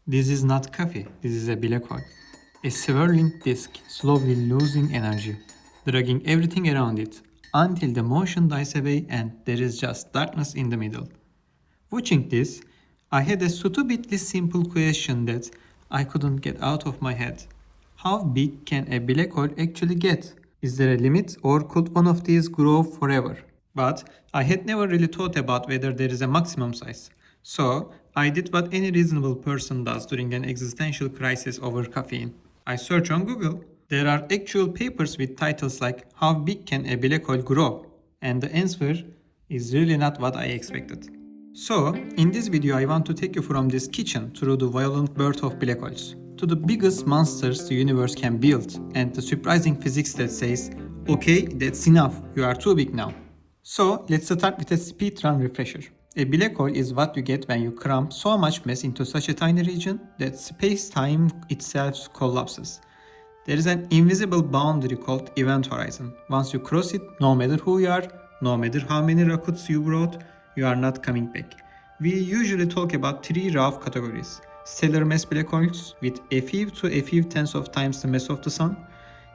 This is not coffee, this is a black hole. A swirling disk slowly losing energy, dragging everything around it until the motion dies away and there is just darkness in the middle. Watching this, I had a stupidly simple question that I couldn't get out of my head. How big can a black hole actually get? Is there a limit or could one of these grow forever? But I had never really thought about whether there is a maximum size. So I did what any reasonable person does during an existential crisis over caffeine. I search on Google. There are actual papers with titles like How Big Can a Black Hole Grow? And the answer is really not what I expected. So, in this video I want to take you from this kitchen through the violent birth of black holes, to the biggest monsters the universe can build, and the surprising physics that says, okay, that's enough, you are too big now. So, let's start with a speedrun refresher. A black hole is what you get when you cram so much mass into such a tiny region that space-time itself collapses. There is an invisible boundary called event horizon. Once you cross it, no matter who you are, no matter how many rockets you brought, you are not coming back. We usually talk about three rough categories: stellar mass black holes with a few to a few tens of times the mass of the sun,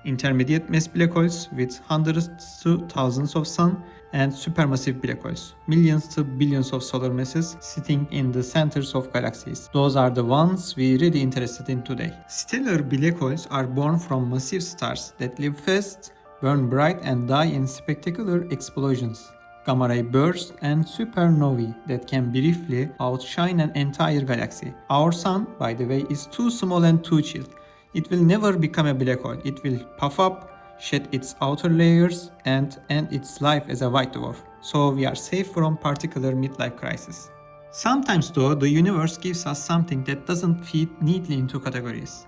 intermediate mass black holes with hundreds to thousands of sun, and supermassive black holes, millions to billions of solar masses sitting in the centers of galaxies. Those are the ones we're really interested in today. Stellar black holes are born from massive stars that live fast, burn bright, and die in spectacular explosions. Gamma ray bursts and supernovae that can briefly outshine an entire galaxy. Our sun, by the way, is too small and too chilled. It will never become a black hole. It will puff up, shed its outer layers, and end its life as a white dwarf. So we are safe from particular midlife crisis. Sometimes though, the universe gives us something that doesn't fit neatly into categories.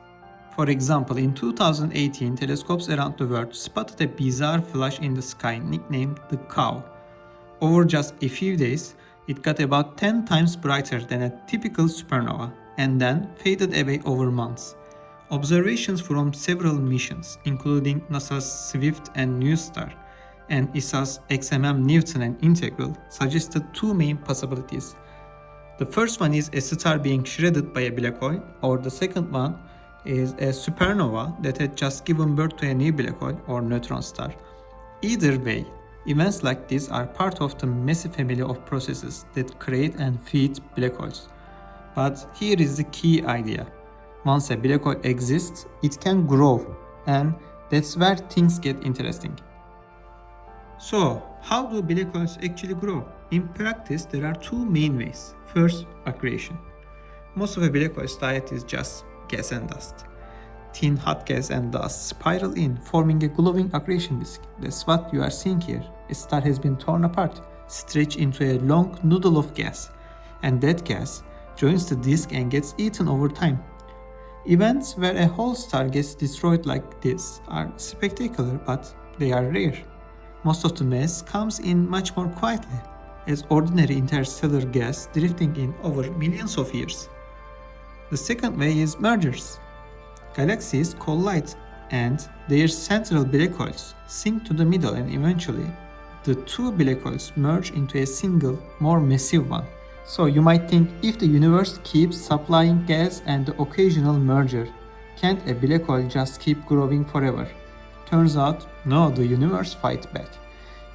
For example, in 2018, telescopes around the world spotted a bizarre flash in the sky nicknamed the Cow. Over just a few days, it got about 10 times brighter than a typical supernova, and then faded away over months. Observations from several missions, including NASA's SWIFT and NewStar, and ESA's XMM Newton and Integral, suggested two main possibilities. The first one is a star being shredded by a black hole, or the second one is a supernova that had just given birth to a new black hole or neutron star. Either way, events like this are part of the massive family of processes that create and feed black holes. But here is the key idea. Once a black hole exists, it can grow, and that's where things get interesting. So, how do black holes actually grow? In practice, there are two main ways. First, accretion. Most of a black hole's diet is just gas and dust. Thin hot gas and dust spiral in, forming a glowing accretion disk. That's what you are seeing here. A star has been torn apart, stretched into a long noodle of gas, and that gas joins the disk and gets eaten over time. Events where a whole star gets destroyed like this are spectacular, but they are rare. Most of the mass comes in much more quietly, as ordinary interstellar gas drifting in over millions of years. The second way is mergers. Galaxies collide and their central black holes sink to the middle, and eventually the two black holes merge into a single, more massive one. So you might think, if the universe keeps supplying gas and the occasional merger, can't a black hole just keep growing forever? Turns out, no, the universe fights back.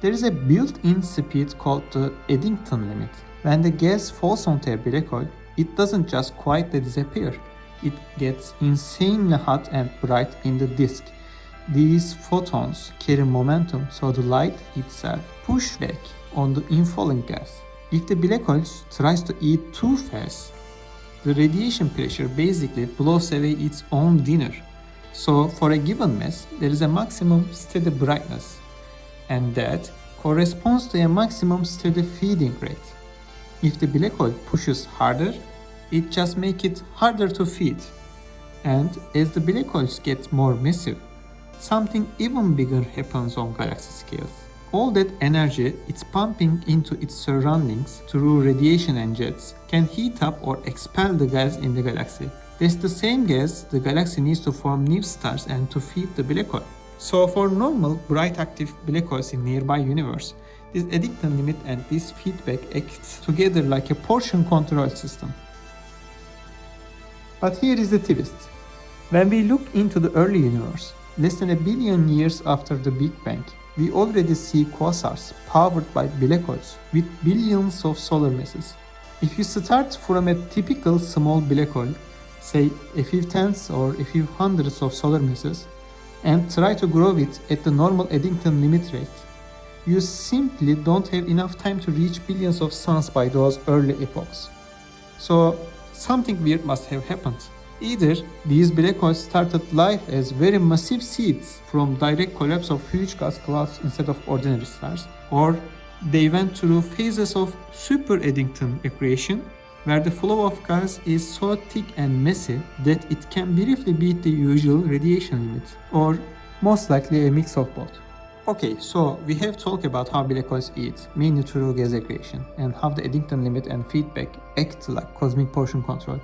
There is a built-in speed called the Eddington limit. When the gas falls onto a black hole, it doesn't just quietly disappear. It gets insanely hot and bright in the disk. These photons carry momentum, so the light itself pushes back on the infalling gas. If the black hole tries to eat too fast, the radiation pressure basically blows away its own dinner. So for a given mass, there is a maximum steady brightness, and that corresponds to a maximum steady feeding rate. If the black hole pushes harder, it just makes it harder to feed. And as the black holes get more massive, something even bigger happens on galaxy scales. All that energy it's pumping into its surroundings through radiation and jets can heat up or expel the gas in the galaxy. That's the same gas the galaxy needs to form new stars and to feed the black hole. So for normal, bright active black holes in nearby universe, this Eddington limit and this feedback act together like a portion control system. But here is the twist. When we look into the early universe, less than a billion years after the Big Bang, we already see quasars powered by black holes with billions of solar masses. If you start from a typical small black hole, say a few tens or a few hundreds of solar masses, and try to grow it at the normal Eddington limit rate, you simply don't have enough time to reach billions of suns by those early epochs. So something weird must have happened. Either these black holes started life as very massive seeds from direct collapse of huge gas clouds instead of ordinary stars, or they went through phases of super Eddington accretion where the flow of gas is so thick and messy that it can briefly beat the usual radiation limit, or most likely a mix of both. Okay, so we have talked about how black holes eat, mainly through gas accretion, and how the Eddington limit and feedback act like cosmic portion control.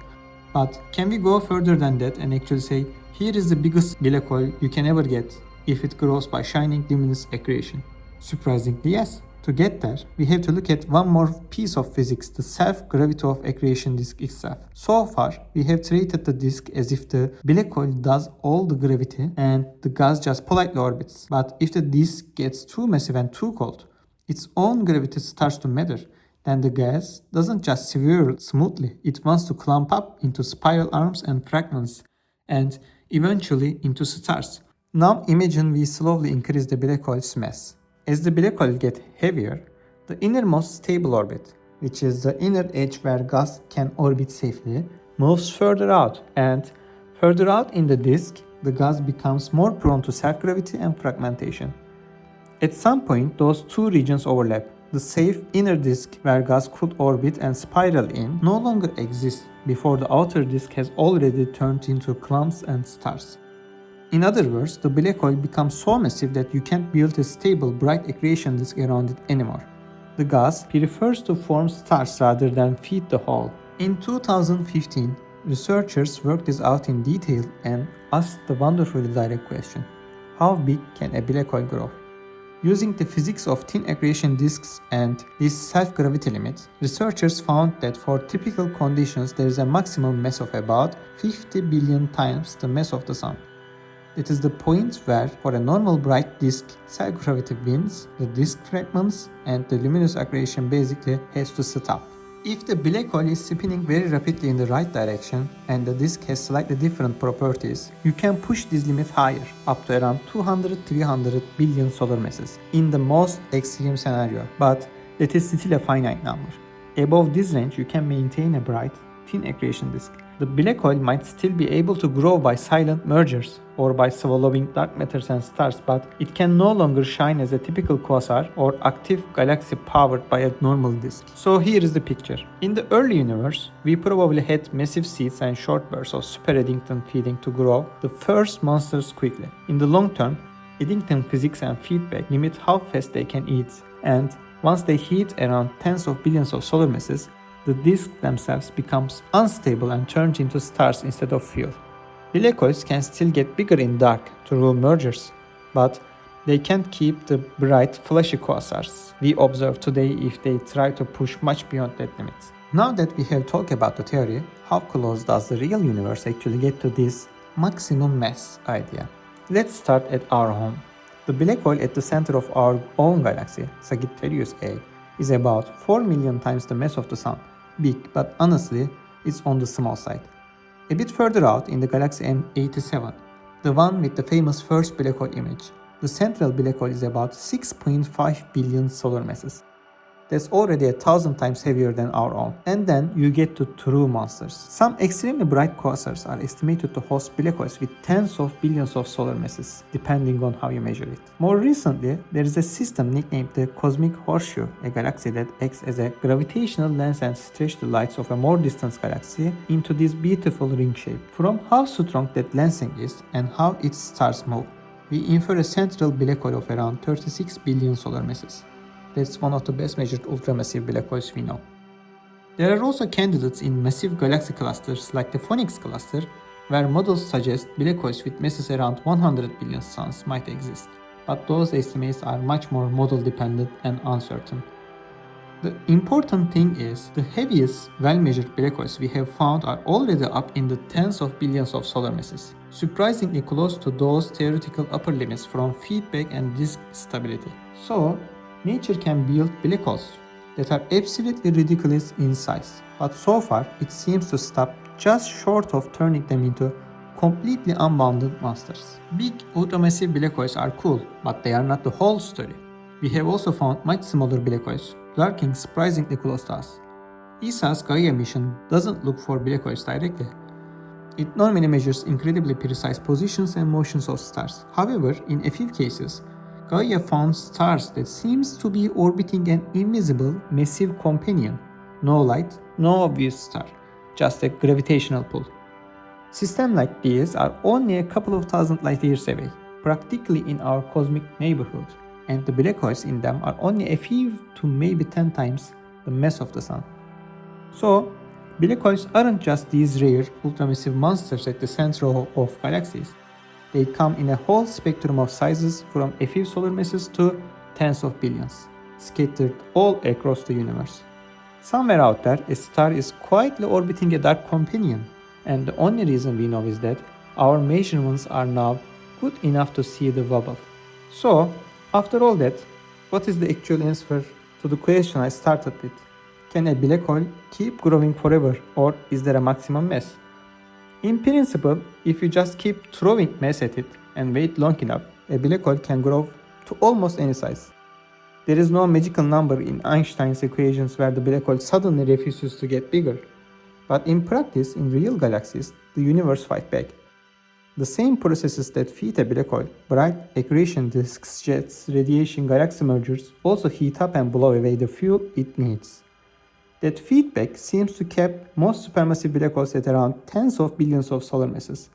But can we go further than that and actually say, here is the biggest black hole you can ever get if it grows by shining luminous accretion? Surprisingly, yes. To get there, we have to look at one more piece of physics, the self-gravity of accretion disk itself. So far, we have treated the disk as if the black hole does all the gravity and the gas just politely orbits. But if the disk gets too massive and too cold, its own gravity starts to matter. Then the gas doesn't just swirl smoothly, it wants to clump up into spiral arms and fragments, and eventually into stars. Now imagine we slowly increase the black hole's mass. As the black hole gets heavier, the innermost stable orbit, which is the inner edge where gas can orbit safely, moves further out, and further out in the disk, the gas becomes more prone to self-gravity and fragmentation. At some point, those two regions overlap. The safe inner disk where gas could orbit and spiral in no longer exists before the outer disk has already turned into clumps and stars. In other words, the black hole becomes so massive that you can't build a stable, bright accretion disk around it anymore. The gas prefers to form stars rather than feed the hole. In 2015, researchers worked this out in detail and asked the wonderfully direct question: how big can a black hole grow? Using the physics of thin accretion disks and this self-gravity limit, researchers found that for typical conditions there is a maximum mass of about 50 billion times the mass of the Sun. It is the point where, for a normal bright disk, self-gravity wins, the disk fragments, and the luminous accretion basically has to stop. If the black hole is spinning very rapidly in the right direction and the disk has slightly different properties, you can push this limit higher, up to around 200-300 billion solar masses, in the most extreme scenario, but that is still a finite number. Above this range, you can maintain a bright, thin accretion disk. The black hole might still be able to grow by silent mergers or by swallowing dark matters and stars, but it can no longer shine as a typical quasar or active galaxy powered by a normal disk. So here is the picture. In the early universe, we probably had massive seeds and short bursts of super Eddington feeding to grow the first monsters quickly. In the long term, Eddington physics and feedback limit how fast they can eat, and once they hit around tens of billions of solar masses, the disk themselves becomes unstable and turns into stars instead of fuel. Black holes can still get bigger in dark to rule mergers, but they can't keep the bright, flashy quasars we observe today if they try to push much beyond that limit. Now that we have talked about the theory, how close does the real universe actually get to this maximum mass idea? Let's start at our home. The black hole at the center of our own galaxy, Sagittarius A, is about 4 million times the mass of the Sun. Big, but honestly, it's on the small side. A bit further out in the galaxy M87, the one with the famous first black hole image, the central black hole is about 6.5 billion solar masses. That's already 1,000 times heavier than our own. And then you get to true monsters. Some extremely bright quasars are estimated to host black holes with tens of billions of solar masses, depending on how you measure it. More recently, there is a system nicknamed the Cosmic Horseshoe, a galaxy that acts as a gravitational lens and stretches the lights of a more distant galaxy into this beautiful ring shape. From how strong that lensing is and how its stars move, we infer a central black hole of around 36 billion solar masses. That's one of the best measured ultramassive black holes we know. There are also candidates in massive galaxy clusters like the Phoenix cluster, where models suggest black holes with masses around 100 billion suns might exist, but those estimates are much more model dependent and uncertain. The important thing is the heaviest well-measured black holes we have found are already up in the tens of billions of solar masses, surprisingly close to those theoretical upper limits from feedback and disk stability. So, nature can build black holes that are absolutely ridiculous in size, but so far it seems to stop just short of turning them into completely unbounded monsters. Big ultramassive black holes are cool, but they are not the whole story. We have also found much smaller black holes, lurking surprisingly close to us. ESA's Gaia mission doesn't look for black holes directly. It normally measures incredibly precise positions and motions of stars. However, in a few cases, Gaia found stars that seems to be orbiting an invisible, massive companion. No light, no obvious star, just a gravitational pull. Systems like these are only a couple of thousand light years away, practically in our cosmic neighborhood, and the black holes in them are only a few to maybe 10 times the mass of the Sun. So, black holes aren't just these rare, ultramassive monsters at the center of galaxies. They come in a whole spectrum of sizes from a few solar masses to tens of billions, scattered all across the universe. Somewhere out there, a star is quietly orbiting a dark companion, and the only reason we know is that our measurements are now good enough to see the wobble. So, after all that, what is the actual answer to the question I started with? Can a black hole keep growing forever, or is there a maximum mass? In principle, if you just keep throwing mass at it and wait long enough, a black hole can grow to almost any size. There is no magical number in Einstein's equations where the black hole suddenly refuses to get bigger. But in practice, in real galaxies, the universe fights back. The same processes that feed a black hole, bright accretion disks, jets, radiation, galaxy mergers, also heat up and blow away the fuel it needs. That feedback seems to cap most supermassive black holes at around tens of billions of solar masses.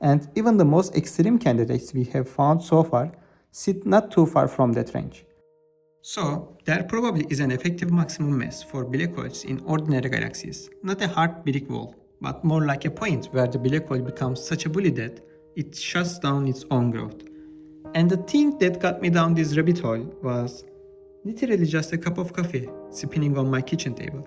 And even the most extreme candidates we have found so far sit not too far from that range. So, there probably is an effective maximum mass for black holes in ordinary galaxies, not a hard brick wall, but more like a point where the black hole becomes such a bully that it shuts down its own growth. And the thing that got me down this rabbit hole was literally just a cup of coffee spinning on my kitchen table.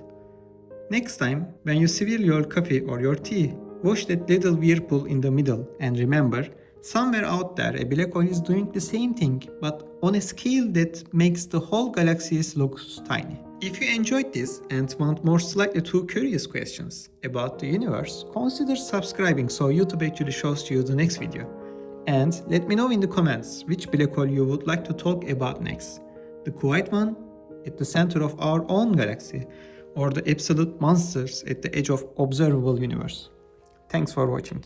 Next time, when you swill your coffee or your tea, watch that little whirlpool in the middle and remember, somewhere out there a black hole is doing the same thing, but on a scale that makes the whole galaxy look tiny. If you enjoyed this and want more slightly too curious questions about the universe, consider subscribing so YouTube actually shows you the next video. And let me know in the comments which black hole you would like to talk about next. The quiet one at the center of our own galaxy, or the absolute monsters at the edge of observable universe. Thanks for watching.